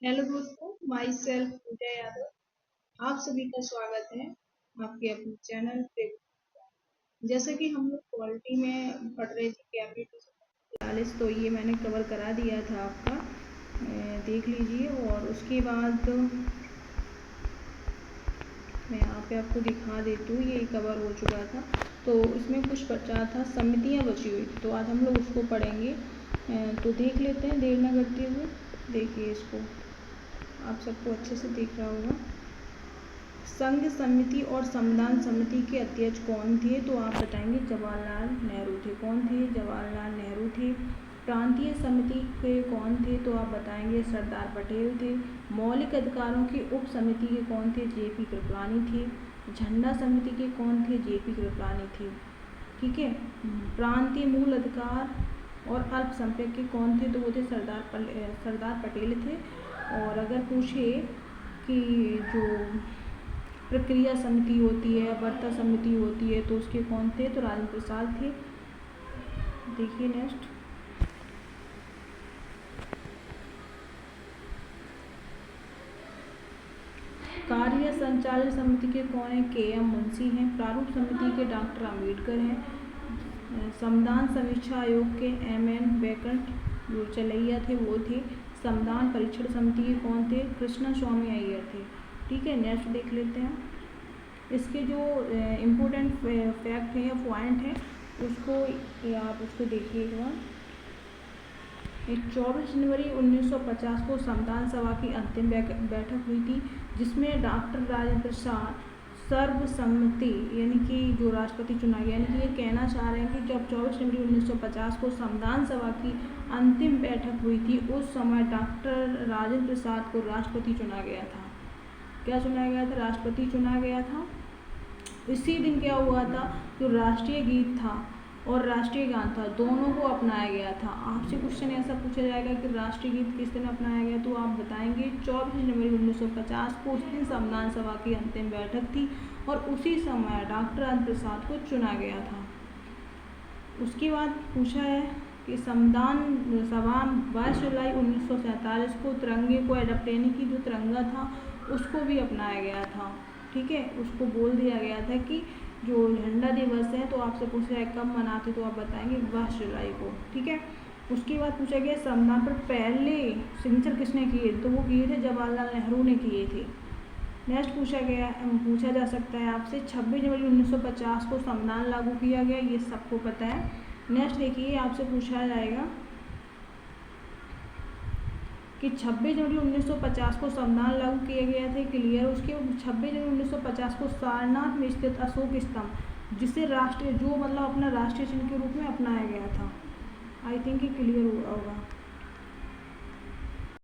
Hello दोस्तों, my self पूजा यादव। आप सभी का स्वागत है आपके अपने चैनल पे। जैसे कि हम लोग क्वालिटी में पढ़ रहे थे कैबिनेट 40, तो ये मैंने कवर करा दिया था आपका, देख लीजिए। और उसके बाद मैं यहाँ पे आपको दिखा देती हूँ, ये कवर हो चुका था। तो इसमें कुछ बचा था, समितियाँ बची हुई थी, तो आज हम लोग उसको पढ़ेंगे। तो देख लेते हैं देर न करते हुए। देखिए इसको, आप सबको अच्छे से दिख रहा होगा। संघ समिति और संविधान समिति के अध्यक्ष कौन थे? तो आप बताएंगे जवाहरलाल नेहरू थे। कौन थे? जवाहरलाल नेहरू थे। प्रांतीय समिति के कौन थे? तो आप बताएंगे सरदार पटेल थे। मौलिक अधिकारों की उप समिति के कौन थे? जेपी कृपलानी थे। झंडा समिति के कौन थे? जेपी कृपलानी थे। ठीक है। प्रांतीय मूल अधिकार और अल्पसंख्यक के कौन थे? तो वो थे सरदार पटेल थे। और अगर पूछे कि जो प्रक्रिया समिति होती है, वार्ता समिति होती है, तो उसके कौन थे? तो राजेंद्र प्रसाद थे। देखिए नेक्स्ट, कार्य संचालन समिति के कौन है? के.एम. मुंशी हैं। प्रारूप समिति के डॉक्टर अम्बेडकर हैं। संविधान समीक्षा आयोग के M.N. वेंकट जो चलैया थे वो थे। संविधान परीक्षण समिति के कौन थे? कृष्णा स्वामी अय्यर थे। ठीक है, नेक्स्ट देख लेते हैं। इसके जो इम्पोर्टेंट फैक्ट है या पॉइंट है उसको आप उसको देखिएगा। 24 जनवरी 1950 को संविधान सभा की अंतिम बैठक हुई थी, जिसमें डॉक्टर राजेंद्र प्रसाद सर्वसम्मति यानी कि जो राष्ट्रपति चुना गया, यानी कि ये कहना चाह रहे हैं कि जब 24 जनवरी 1950 को संविधान सभा की अंतिम बैठक हुई थी, उस समय डॉक्टर राजेंद्र प्रसाद को राष्ट्रपति चुना गया था। क्या चुना गया था? राष्ट्रपति चुना गया था। इसी दिन क्या हुआ था? जो राष्ट्रीय गीत था और राष्ट्रीय गान था, दोनों को अपनाया गया था। आपसे क्वेश्चन ऐसा पूछा जाएगा कि राष्ट्रीय गीत किस दिन अपनाया गया, तो आप बताएंगे 24 जनवरी 1950 को। उस दिन संविधान सभा की अंतिम बैठक थी और उसी समय डॉक्टर राजेंद्र प्रसाद को चुना गया था। उसके बाद पूछा है कि संविधान सभा 22 जुलाई 1947 को तिरंगे को एडप्ट यानी कि जो तिरंगा था उसको भी अपनाया गया था। ठीक है, उसको बोल दिया गया था कि जो झंडा दिवस है, तो आपसे पूछा है कब मनाते, तो आप बताएंगे 22 जुलाई को। ठीक है। उसके बाद पूछा गया संविधान पर पहले सिग्नेचर किसने किए? तो वो किए थे जवाहरलाल नेहरू ने किए थे। नेक्स्ट पूछा जा सकता है आपसे 26 जनवरी 1950 को संविधान लागू किया गया, ये सबको पता है। नेक्स्ट देखिए, आपसे पूछा जाएगा कि 26 जनवरी 1950 को संविधान लागू किए गए थे, क्लियर। उसके 26 जनवरी 1950 को सारनाथ में स्थित अशोक स्तंभ, जिसे राष्ट्रीय जो मतलब अपना राष्ट्रीय चिन्ह के रूप में अपनाया गया था। आई थिंक ये क्लियर होगा।